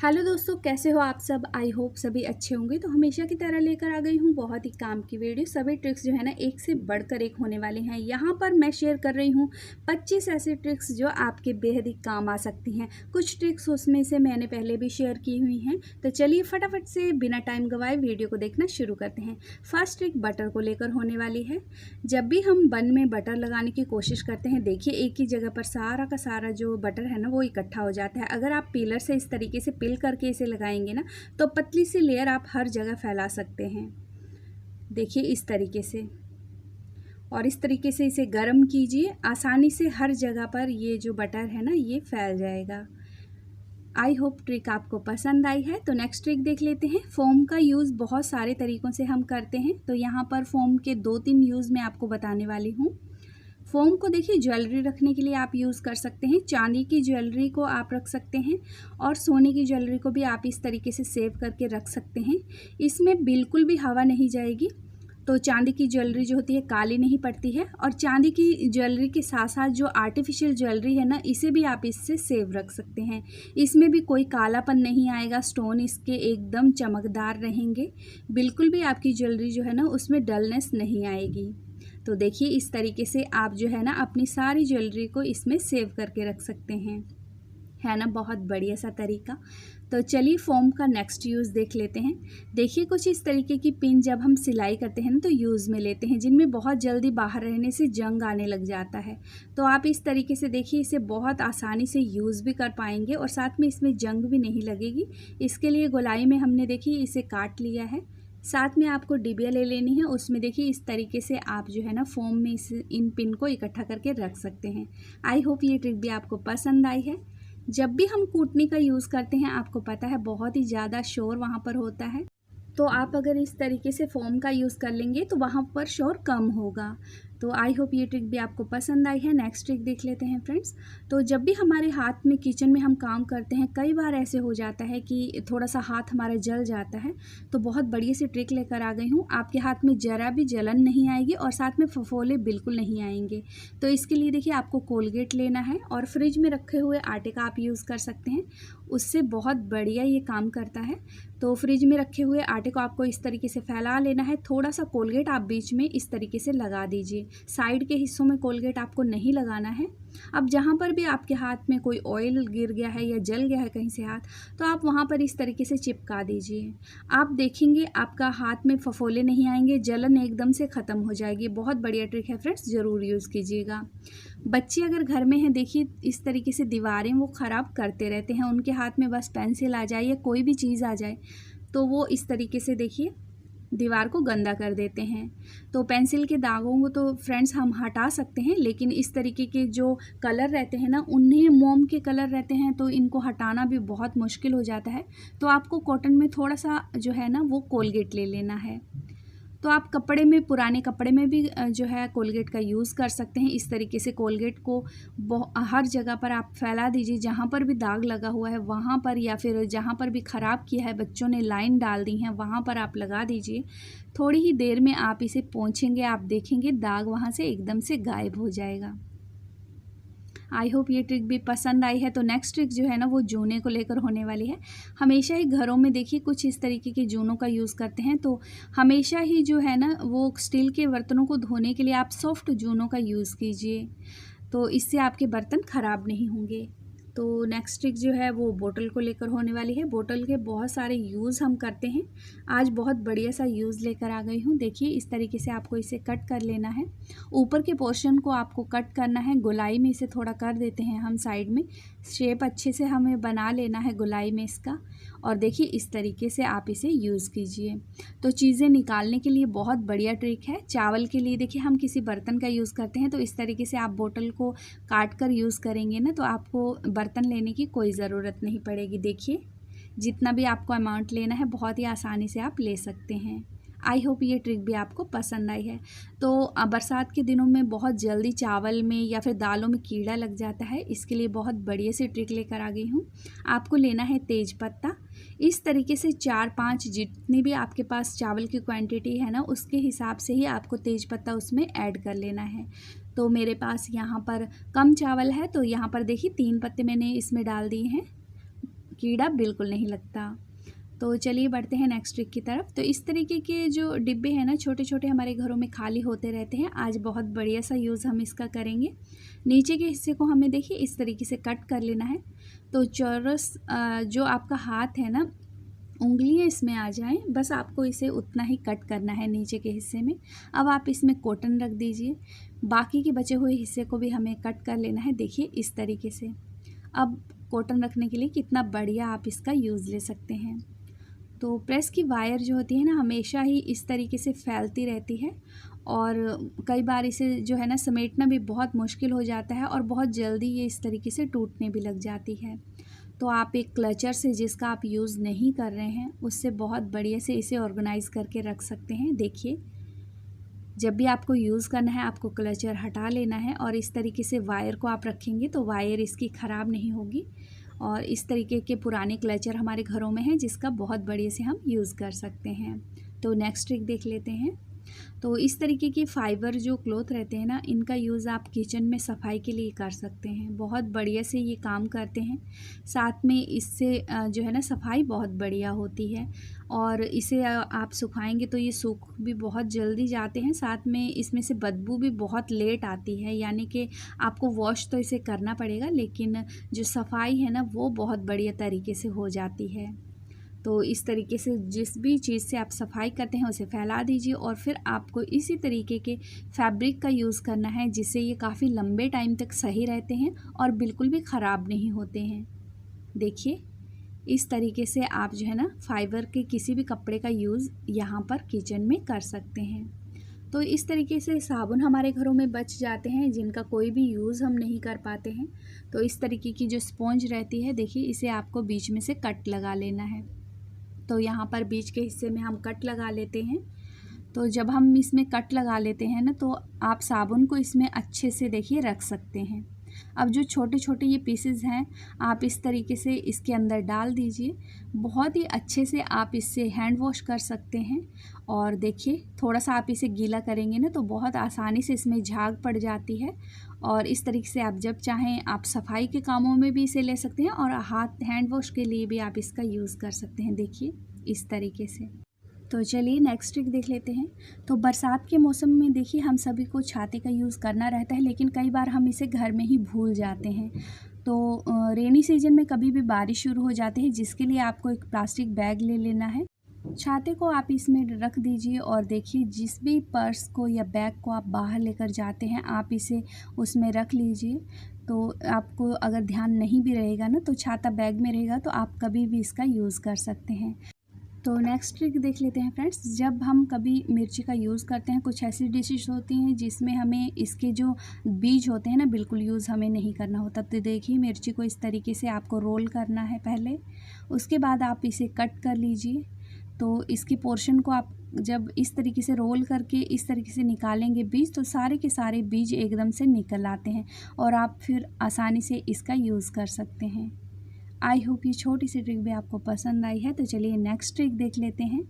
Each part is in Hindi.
हेलो दोस्तों, कैसे हो आप सब। आई होप सभी अच्छे होंगे। तो हमेशा की तरह लेकर आ गई हूँ बहुत ही काम की वीडियो। सभी ट्रिक्स जो है ना एक से बढ़कर एक होने वाले हैं। यहाँ पर मैं शेयर कर रही हूँ 25 ऐसे ट्रिक्स जो आपके बेहद ही काम आ सकती हैं। कुछ ट्रिक्स उसमें से मैंने पहले भी शेयर की हुई हैं। तो चलिए फटाफट से बिना टाइम गवाए वीडियो को देखना शुरू करते हैं। फर्स्ट ट्रिक बटर को लेकर होने वाली है। जब भी हम बन में बटर लगाने की कोशिश करते हैं, देखिए एक ही जगह पर सारा का सारा जो बटर है ना वो इकट्ठा हो जाता है। अगर आप पीलर से इस तरीके से करके इसे लगाएंगे ना तो पतली सी लेयर आप हर जगह फैला सकते हैं। देखिए इस तरीके से, और इस तरीके से इसे गर्म कीजिए। आसानी से हर जगह पर ये जो बटर है ना ये फैल जाएगा। आई होप ट्रिक आपको पसंद आई है। तो नेक्स्ट ट्रिक देख लेते हैं। फोम का यूज़ बहुत सारे तरीक़ों से हम करते हैं। तो यहाँ पर फोम के 2-3 यूज़ मैं आपको बताने वाली हूँ। फोम को देखिए ज्वेलरी रखने के लिए आप यूज़ कर सकते हैं। चांदी की ज्वेलरी को आप रख सकते हैं और सोने की ज्वेलरी को भी आप इस तरीके से सेव करके रख सकते हैं। इसमें बिल्कुल भी हवा नहीं जाएगी, तो चांदी की ज्वेलरी जो होती है काली नहीं पड़ती है। और चांदी की ज्वेलरी के साथ साथ जो आर्टिफिशियल ज्वेलरी है ना इसे भी आप इससे सेव रख सकते हैं। इसमें भी कोई कालापन नहीं आएगा, स्टोन इसके एकदम चमकदार रहेंगे। बिल्कुल भी आपकी ज्वेलरी जो है ना उसमें डलनेस नहीं आएगी। तो देखिए इस तरीके से आप जो है ना अपनी सारी ज्वेलरी को इसमें सेव करके रख सकते हैं। है ना बहुत बढ़िया सा तरीका। तो चलिए फोम का नेक्स्ट यूज़ देख लेते हैं। देखिए कुछ इस तरीके की पिन जब हम सिलाई करते हैं ना तो यूज़ में लेते हैं, जिनमें बहुत जल्दी बाहर रहने से जंग आने लग जाता है। तो आप इस तरीके से देखिए इसे बहुत आसानी से यूज़ भी कर पाएंगे और साथ में इसमें जंग भी नहीं लगेगी। इसके लिए गोलाई में हमने देखिए इसे काट लिया है। साथ में आपको डिबिया ले लेनी है। उसमें देखिए इस तरीके से आप जो है ना फोम में इन पिन को इकट्ठा करके रख सकते हैं। आई होप ये ट्रिक भी आपको पसंद आई है। जब भी हम कूटनी का यूज़ करते हैं आपको पता है बहुत ही ज़्यादा शोर वहाँ पर होता है। तो आप अगर इस तरीके से फोम का यूज़ कर लेंगे तो वहाँ पर शोर कम होगा। तो आई होप ये ट्रिक भी आपको पसंद आई है। नेक्स्ट ट्रिक देख लेते हैं फ्रेंड्स। तो जब भी हमारे हाथ में किचन में हम काम करते हैं, कई बार ऐसे हो जाता है कि थोड़ा सा हाथ हमारा जल जाता है। तो बहुत बढ़िया सी ट्रिक लेकर आ गई हूँ। आपके हाथ में ज़रा भी जलन नहीं आएगी और साथ में फफोले बिल्कुल नहीं आएंगे। तो इसके लिए देखिए आपको कोलगेट लेना है और फ्रिज में रखे हुए आटे का आप यूज़ कर सकते हैं, उससे बहुत बढ़िया ये काम करता है। तो फ्रिज में रखे हुए आटे को आपको इस तरीके से फैला लेना है। थोड़ा सा कोलगेट आप बीच में इस तरीके से लगा दीजिए। साइड के हिस्सों में कोलगेट आपको नहीं लगाना है। अब जहाँ पर भी आपके हाथ में कोई ऑयल गिर गया है या जल गया है कहीं से हाथ, तो आप वहाँ पर इस तरीके से चिपका दीजिए। आप देखेंगे आपका हाथ में फफोले नहीं आएंगे, जलन एकदम से ख़त्म हो जाएगी। बहुत बढ़िया ट्रिक है फ्रेंड्स, ज़रूर यूज़ कीजिएगा। बच्चे अगर घर में हैं, देखिए इस तरीके से दीवारें वो ख़राब करते रहते हैं। उनके हाथ में बस पेंसिल आ जाए या कोई भी चीज़ आ जाए तो वो इस तरीके से देखिए दीवार को गंदा कर देते हैं। तो पेंसिल के दागों को तो फ्रेंड्स हम हटा सकते हैं, लेकिन इस तरीके के जो कलर रहते हैं ना उन्हें मोम के कलर रहते हैं तो इनको हटाना भी बहुत मुश्किल हो जाता है। तो आपको कॉटन में थोड़ा सा जो है ना वो कोलगेट ले लेना है। तो आप कपड़े में, पुराने कपड़े में भी जो है कोलगेट का यूज़ कर सकते हैं। इस तरीके से कोलगेट को हर जगह पर आप फैला दीजिए, जहाँ पर भी दाग लगा हुआ है वहाँ पर, या फिर जहाँ पर भी ख़राब किया है बच्चों ने लाइन डाल दी है वहाँ पर आप लगा दीजिए। थोड़ी ही देर में आप इसे पोंछेंगे, आप देखेंगे दाग वहाँ से एकदम से गायब हो जाएगा। आई होप ये ट्रिक भी पसंद आई है। तो नेक्स्ट ट्रिक जो है ना वो जूने को लेकर होने वाली है। हमेशा ही घरों में देखिए कुछ इस तरीके के जूनों का यूज़ करते हैं। तो हमेशा ही जो है ना वो स्टील के बर्तनों को धोने के लिए आप सॉफ्ट जूनों का यूज़ कीजिए, तो इससे आपके बर्तन ख़राब नहीं होंगे। तो नेक्स्ट ट्रिक जो है वो बोतल को लेकर होने वाली है। बोतल के बहुत सारे यूज़ हम करते हैं। आज बहुत बढ़िया सा यूज़ लेकर आ गई हूँ। देखिए इस तरीके से आपको इसे कट कर लेना है। ऊपर के पोर्शन को आपको कट करना है। गोलाई में इसे थोड़ा कर देते हैं हम साइड में, शेप अच्छे से हमें बना लेना है गोलाई में इसका। और देखिए इस तरीके से आप इसे यूज़ कीजिए। तो चीज़ें निकालने के लिए बहुत बढ़िया ट्रिक है। चावल के लिए देखिए हम किसी बर्तन का यूज़ करते हैं, तो इस तरीके से आप बोतल को काट कर यूज़ करेंगे ना तो आपको बर्तन लेने की कोई ज़रूरत नहीं पड़ेगी। देखिए जितना भी आपको अमाउंट लेना है बहुत ही आसानी से आप ले सकते हैं। आई होप ये ट्रिक भी आपको पसंद आई है। तो बरसात के दिनों में बहुत जल्दी चावल में या फिर दालों में कीड़ा लग जाता है, इसके लिए बहुत बढ़िया सी ट्रिक लेकर आ गई हूँ। आपको लेना है तेज पत्ता। इस तरीके से 4-5 जितनी भी आपके पास चावल की क्वांटिटी है ना उसके हिसाब से ही आपको तेज पत्ता उसमें ऐड कर लेना है। तो मेरे पास यहाँ पर कम चावल है तो यहाँ पर देखिए 3 पत्ते मैंने इसमें डाल दिए हैं। कीड़ा बिल्कुल नहीं लगता। तो चलिए बढ़ते हैं नेक्स्ट ट्रिक की तरफ। तो इस तरीके के जो डिब्बे हैं ना, छोटे छोटे हमारे घरों में खाली होते रहते हैं। आज बहुत बढ़िया सा यूज़ हम इसका करेंगे। नीचे के हिस्से को हमें देखिए इस तरीके से कट कर लेना है। तो चौरस जो आपका हाथ है ना, उंगलियां इसमें आ जाएं, बस आपको इसे उतना ही कट करना है नीचे के हिस्से में। अब आप इसमें कॉटन रख दीजिए। बाकी के बचे हुए हिस्से को भी हमें कट कर लेना है, देखिए इस तरीके से। अब कॉटन रखने के लिए कितना बढ़िया आप इसका यूज़ ले सकते हैं। तो प्रेस की वायर जो होती है ना, हमेशा ही इस तरीके से फैलती रहती है और कई बार इसे जो है ना समेटना भी बहुत मुश्किल हो जाता है और बहुत जल्दी ये इस तरीके से टूटने भी लग जाती है। तो आप एक क्लचर से, जिसका आप यूज़ नहीं कर रहे हैं, उससे बहुत बढ़िया से इसे ऑर्गेनाइज़ करके रख सकते हैं। देखिए, जब भी आपको यूज़ करना है आपको क्लचर हटा लेना है और इस तरीके से वायर को आप रखेंगे तो वायर इसकी ख़राब नहीं होगी। और इस तरीके के पुराने क्लचर हमारे घरों में हैं जिसका बहुत बढ़िया से हम यूज़ कर सकते हैं। तो नेक्स्ट ट्रिक देख लेते हैं। तो इस तरीके की फाइबर जो क्लॉथ रहते हैं ना, इनका यूज़ आप किचन में सफाई के लिए कर सकते हैं। बहुत बढ़िया से ये काम करते हैं। साथ में इससे जो है ना सफाई बहुत बढ़िया होती है और इसे आप सुखाएंगे तो ये सूख भी बहुत जल्दी जाते हैं। साथ में इसमें से बदबू भी बहुत लेट आती है, यानी कि आपको वॉश तो इसे करना पड़ेगा लेकिन जो सफाई है ना वो बहुत बढ़िया तरीके से हो जाती है। तो इस तरीके से जिस भी चीज़ से आप सफाई करते हैं उसे फैला दीजिए और फिर आपको इसी तरीके के फैब्रिक का यूज़ करना है जिससे ये काफ़ी लंबे टाइम तक सही रहते हैं और बिल्कुल भी ख़राब नहीं होते हैं। देखिए, इस तरीके से आप जो है ना फाइबर के किसी भी कपड़े का यूज़ यहाँ पर किचन में कर सकते हैं। तो इस तरीके से साबुन हमारे घरों में बच जाते हैं जिनका कोई भी यूज़ हम नहीं कर पाते हैं। तो इस तरीके की जो स्पॉन्ज रहती है, देखिए इसे आपको बीच में से कट लगा लेना है। तो यहाँ पर बीच के हिस्से में हम कट लगा लेते हैं। तो जब हम इसमें कट लगा लेते हैं ना, तो आप साबुन को इसमें अच्छे से देखिए रख सकते हैं। अब जो छोटे छोटे ये पीसेस हैं, आप इस तरीके से इसके अंदर डाल दीजिए। बहुत ही अच्छे से आप इससे हैंड वॉश कर सकते हैं। और देखिए, थोड़ा सा आप इसे गीला करेंगे ना तो बहुत आसानी से इसमें झाग पड़ जाती है। और इस तरीके से आप जब चाहें आप सफाई के कामों में भी इसे ले सकते हैं और हाथ हैंड वॉश के लिए भी आप इसका यूज़ कर सकते हैं। देखिए इस तरीके से। तो चलिए नेक्स्ट ट्रिक देख लेते हैं। तो बरसात के मौसम में देखिए हम सभी को छाते का यूज़ करना रहता है, लेकिन कई बार हम इसे घर में ही भूल जाते हैं। तो रेनी सीजन में कभी भी बारिश शुरू हो जाती है, जिसके लिए आपको एक प्लास्टिक बैग ले लेना है। छाते को आप इसमें रख दीजिए और देखिए जिस भी पर्स को या बैग को आप बाहर लेकर जाते हैं आप इसे उसमें रख लीजिए। तो आपको अगर ध्यान नहीं भी रहेगा ना, तो छाता बैग में रहेगा तो आप कभी भी इसका यूज़ कर सकते हैं। तो नेक्स्ट ट्रिक देख लेते हैं फ्रेंड्स। जब हम कभी मिर्ची का यूज़ करते हैं, कुछ ऐसी डिशेस होती हैं जिसमें हमें इसके जो बीज होते हैं ना बिल्कुल यूज़ हमें नहीं करना होता। तो देखिए, मिर्ची को इस तरीके से आपको रोल करना है पहले, उसके बाद आप इसे कट कर लीजिए। तो इसकी पोर्शन को आप जब इस तरीके से रोल करके इस तरीके से निकालेंगे बीज, तो सारे के सारे बीज एकदम से निकल आते हैं और आप फिर आसानी से इसका यूज़ कर सकते हैं। आई होप ये छोटी सी ट्रिक भी आपको पसंद आई है। तो चलिए नेक्स्ट ट्रिक देख लेते हैं।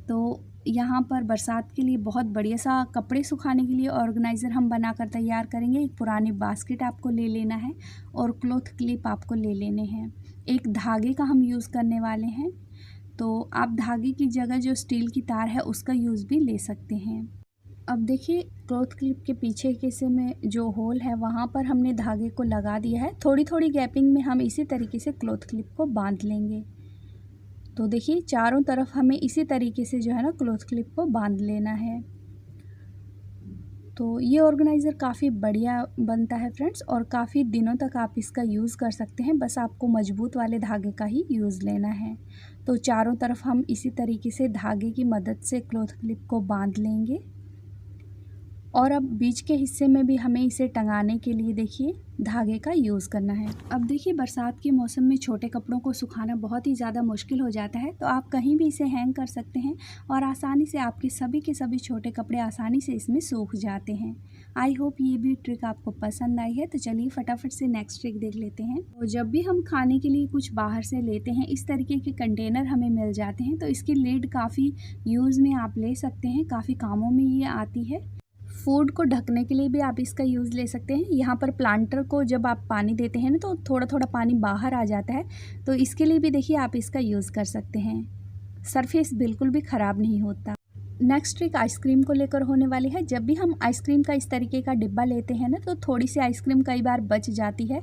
तो यहाँ पर बरसात के लिए बहुत बढ़िया सा कपड़े सुखाने के लिए ऑर्गेनाइज़र हम बनाकर तैयार करेंगे। एक पुरानी बास्केट आपको ले लेना है और क्लॉथ क्लिप आपको ले लेने हैं। एक धागे का हम यूज़ करने वाले हैं, तो आप धागे की जगह जो स्टील की तार है उसका यूज़ भी ले सकते हैं। अब देखिए, क्लॉथ क्लिप के पीछे के हिस्से में जो होल है वहाँ पर हमने धागे को लगा दिया है। थोड़ी थोड़ी गैपिंग में हम इसी तरीके से क्लॉथ क्लिप को बांध लेंगे। तो देखिए, चारों तरफ हमें इसी तरीके से जो है ना क्लॉथ क्लिप को बांध लेना है। तो ये ऑर्गेनाइज़र काफ़ी बढ़िया बनता है फ्रेंड्स और काफ़ी दिनों तक आप इसका यूज़ कर सकते हैं। बस आपको मजबूत वाले धागे का ही यूज़ लेना है। तो चारों तरफ हम इसी तरीके से धागे की मदद से क्लॉथ क्लिप को बांध लेंगे और अब बीच के हिस्से में भी हमें इसे टंगाने के लिए देखिए धागे का यूज़ करना है। अब देखिए, बरसात के मौसम में छोटे कपड़ों को सुखाना बहुत ही ज़्यादा मुश्किल हो जाता है, तो आप कहीं भी इसे हैंग कर सकते हैं और आसानी से आपके सभी के सभी छोटे कपड़े आसानी से इसमें सूख जाते हैं। आई होप ये भी ट्रिक आपको पसंद आई है। तो चलिए फटाफट से नेक्स्ट ट्रिक देख लेते हैं। तो जब भी हम खाने के लिए कुछ बाहर से लेते हैं, इस तरीके के कंटेनर हमें मिल जाते हैं, तो इसकी लिड काफ़ी यूज़ में आप ले सकते हैं, काफ़ी कामों में ये आती है। फूड को ढकने के लिए भी आप इसका यूज़ ले सकते हैं। यहाँ पर प्लांटर को जब आप पानी देते हैं ना तो थोड़ा थोड़ा पानी बाहर आ जाता है, तो इसके लिए भी देखिए आप इसका यूज़ कर सकते हैं। सरफेस बिल्कुल भी ख़राब नहीं होता। नेक्स्ट ट्रिक आइसक्रीम को लेकर होने वाली है। जब भी हम आइसक्रीम का इस तरीके का डिब्बा लेते हैं ना तो थोड़ी सी आइसक्रीम कई बार बच जाती है,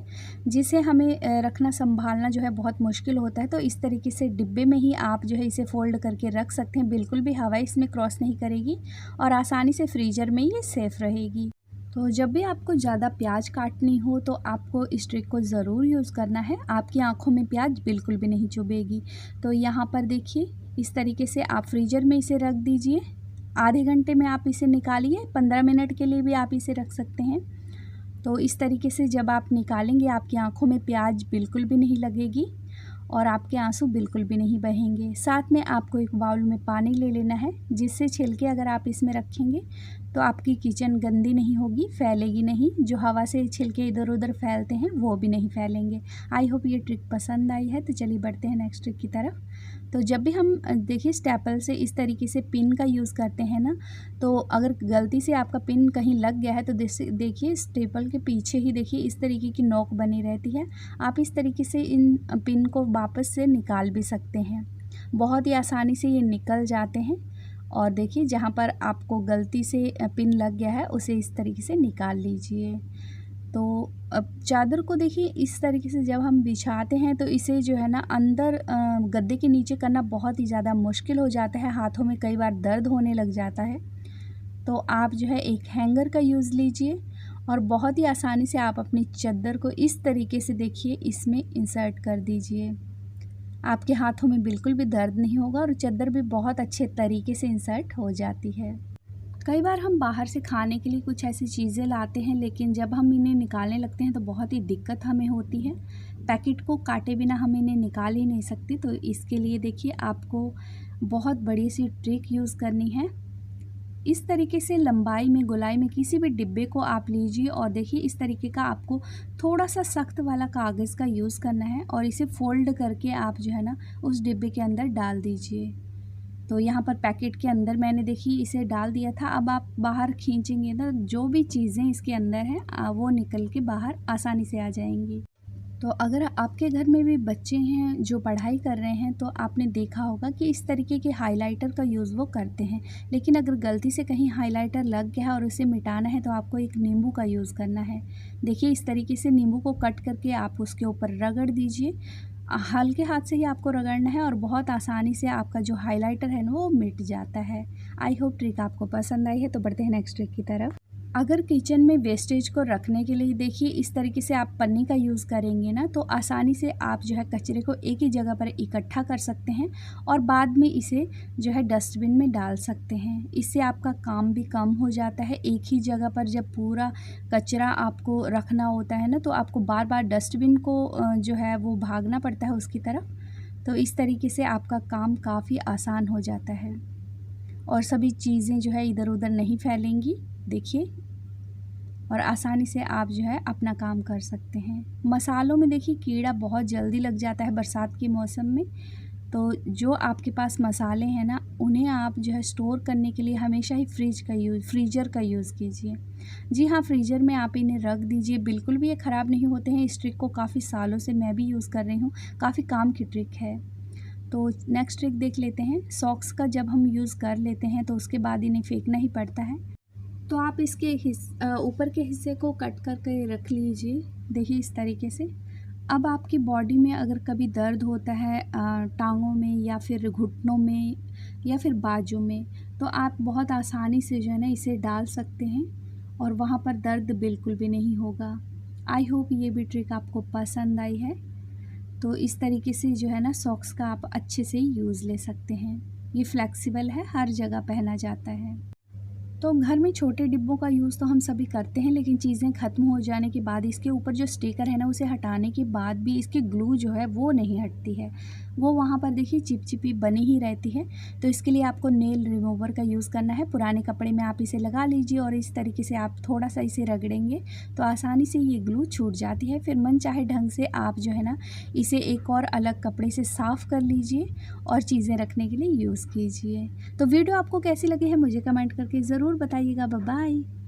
जिसे हमें रखना संभालना जो है बहुत मुश्किल होता है। तो इस तरीके से डिब्बे में ही आप जो है इसे फोल्ड करके रख सकते हैं। बिल्कुल भी हवा इसमें क्रॉस नहीं करेगी और आसानी से फ्रीज़र में ये सेफ़ रहेगी। तो जब भी आपको ज़्यादा प्याज काटनी हो तो आपको इस ट्रिक को ज़रूर यूज़ करना है। आपकी आँखों में प्याज बिल्कुल भी नहीं चुभेगी। तो यहाँ पर देखिए इस तरीके से आप फ्रीज़र में इसे रख दीजिए। आधे घंटे में आप इसे निकालिए, 15 मिनट के लिए भी आप इसे रख सकते हैं। तो इस तरीके से जब आप निकालेंगे आपकी आँखों में प्याज बिल्कुल भी नहीं लगेगी और आपके आंसू बिल्कुल भी नहीं बहेंगे। साथ में आपको एक बाउल में पानी ले लेना है, जिससे छिलके अगर आप इसमें रखेंगे तो आपकी किचन गंदी नहीं होगी, फैलेगी नहीं। जो हवा से छिलके इधर उधर फैलते हैं वो भी नहीं फैलेंगे। आई होप ये ट्रिक पसंद आई है। तो चलिए बढ़ते हैं नेक्स्ट ट्रिक की तरफ। तो जब भी हम देखिए स्टेपल से इस तरीके से पिन का यूज़ करते हैं ना, तो अगर गलती से आपका पिन कहीं लग गया है तो देखिए स्टेपल के पीछे ही देखिए इस तरीके की नोक बनी रहती है। आप इस तरीके से इन पिन को वापस से निकाल भी सकते हैं। बहुत ही आसानी से ये निकल जाते हैं। और देखिए जहाँ पर आपको गलती से पिन लग गया है उसे इस तरीके से निकाल लीजिए। तो अब चादर को देखिए इस तरीके से जब हम बिछाते हैं तो इसे जो है ना अंदर गद्दे के नीचे करना बहुत ही ज़्यादा मुश्किल हो जाता है। हाथों में कई बार दर्द होने लग जाता है। तो आप जो है एक हैंगर का यूज़ लीजिए और बहुत ही आसानी से आप अपनी चादर को इस तरीके से देखिए इसमें इंसर्ट कर दीजिए। आपके हाथों में बिल्कुल भी दर्द नहीं होगा और चादर भी बहुत अच्छे तरीके से इंसर्ट हो जाती है। कई बार हम बाहर से खाने के लिए कुछ ऐसी चीज़ें लाते हैं, लेकिन जब हम इन्हें निकालने लगते हैं तो बहुत ही दिक्कत हमें होती है। पैकेट को काटे बिना हम इन्हें निकाल ही नहीं सकते। तो इसके लिए देखिए आपको बहुत बड़ी सी ट्रिक यूज़ करनी है। इस तरीके से लंबाई में गोलाई में किसी भी डिब्बे को आप लीजिए और देखिए इस तरीके का आपको थोड़ा सा सख्त वाला कागज़ का यूज़ करना है और इसे फ़ोल्ड करके आप जो है ना उस डिब्बे के अंदर डाल दीजिए। तो यहाँ पर पैकेट के अंदर मैंने देखिए इसे डाल दिया था। अब आप बाहर खींचेंगे ना जो भी चीज़ें इसके अंदर हैं वो निकल के बाहर आसानी से आ जाएंगी। तो अगर आपके घर में भी बच्चे हैं जो पढ़ाई कर रहे हैं तो आपने देखा होगा कि इस तरीके के हाइलाइटर का यूज़ वो करते हैं। लेकिन अगर गलती से कहीं हाइलाइटर लग गया है और उसे मिटाना है तो आपको एक नींबू का यूज़ करना है। देखिए इस तरीके से नींबू को कट करके आप उसके ऊपर रगड़ दीजिए। हल्के हाथ से ही आपको रगड़ना है और बहुत आसानी से आपका जो हाइलाइटर है ना वो मिट जाता है। आई होप ट्रिक आपको पसंद आई है। तो बढ़ते हैं नेक्स्ट ट्रिक की तरफ। अगर किचन में वेस्टेज को रखने के लिए देखिए इस तरीके से आप पन्नी का यूज़ करेंगे ना तो आसानी से आप जो है कचरे को एक ही जगह पर इकट्ठा कर सकते हैं और बाद में इसे जो है डस्टबिन में डाल सकते हैं। इससे आपका काम भी कम हो जाता है। एक ही जगह पर जब पूरा कचरा आपको रखना होता है ना तो आपको बार बार डस्टबिन को जो है वो भागना पड़ता है उसकी तरफ। तो इस तरीके से आपका काम काफ़ी आसान हो जाता है और सभी चीज़ें जो है इधर उधर नहीं फैलेंगी देखिए, और आसानी से आप जो है अपना काम कर सकते हैं। मसालों में देखिए कीड़ा बहुत जल्दी लग जाता है बरसात के मौसम में। तो जो आपके पास मसाले हैं ना उन्हें आप जो है स्टोर करने के लिए हमेशा ही फ्रीज़र का यूज़ कीजिए। जी हाँ, फ्रीज़र में आप इन्हें रख दीजिए, बिल्कुल भी ये ख़राब नहीं होते हैं। इस ट्रिक को काफ़ी सालों से मैं भी यूज़ कर रही हूँ, काफ़ी काम की ट्रिक है। तो नेक्स्ट ट्रिक देख लेते हैं। सॉक्स का जब हम यूज़ कर लेते हैं तो उसके बाद इन्हें फेंकना ही पड़ता है। तो आप इसके ऊपर के हिस्से को कट करके रख लीजिए देखिए इस तरीके से। अब आपकी बॉडी में अगर कभी दर्द होता है टांगों में या फिर घुटनों में या फिर बाजू में, तो आप बहुत आसानी से जो है ना इसे डाल सकते हैं और वहाँ पर दर्द बिल्कुल भी नहीं होगा। आई होप ये भी ट्रिक आपको पसंद आई है। तो इस तरीके से जो है ना सॉक्स का आप अच्छे से यूज़ ले सकते हैं। ये फ्लेक्सिबल है, हर जगह पहना जाता है। तो घर में छोटे डिब्बों का यूज़ तो हम सभी करते हैं, लेकिन चीज़ें ख़त्म हो जाने के बाद इसके ऊपर जो स्टिकर है ना उसे हटाने के बाद भी इसकी ग्लू जो है वो नहीं हटती है, वो वहाँ पर देखिए चिपचिपी बनी ही रहती है। तो इसके लिए आपको नेल रिमूवर का यूज़ करना है। पुराने कपड़े में आप इसे लगा लीजिए और इस तरीके से आप थोड़ा सा इसे रगड़ेंगे तो आसानी से ये ग्लू छूट जाती है। फिर मन चाहे ढंग से आप जो है ना इसे एक और अलग कपड़े से साफ़ कर लीजिए और चीज़ें रखने के लिए यूज़ कीजिए। तो वीडियो आपको कैसी लगी है मुझे कमेंट करके ज़रूर बताइएगा। Bye bye.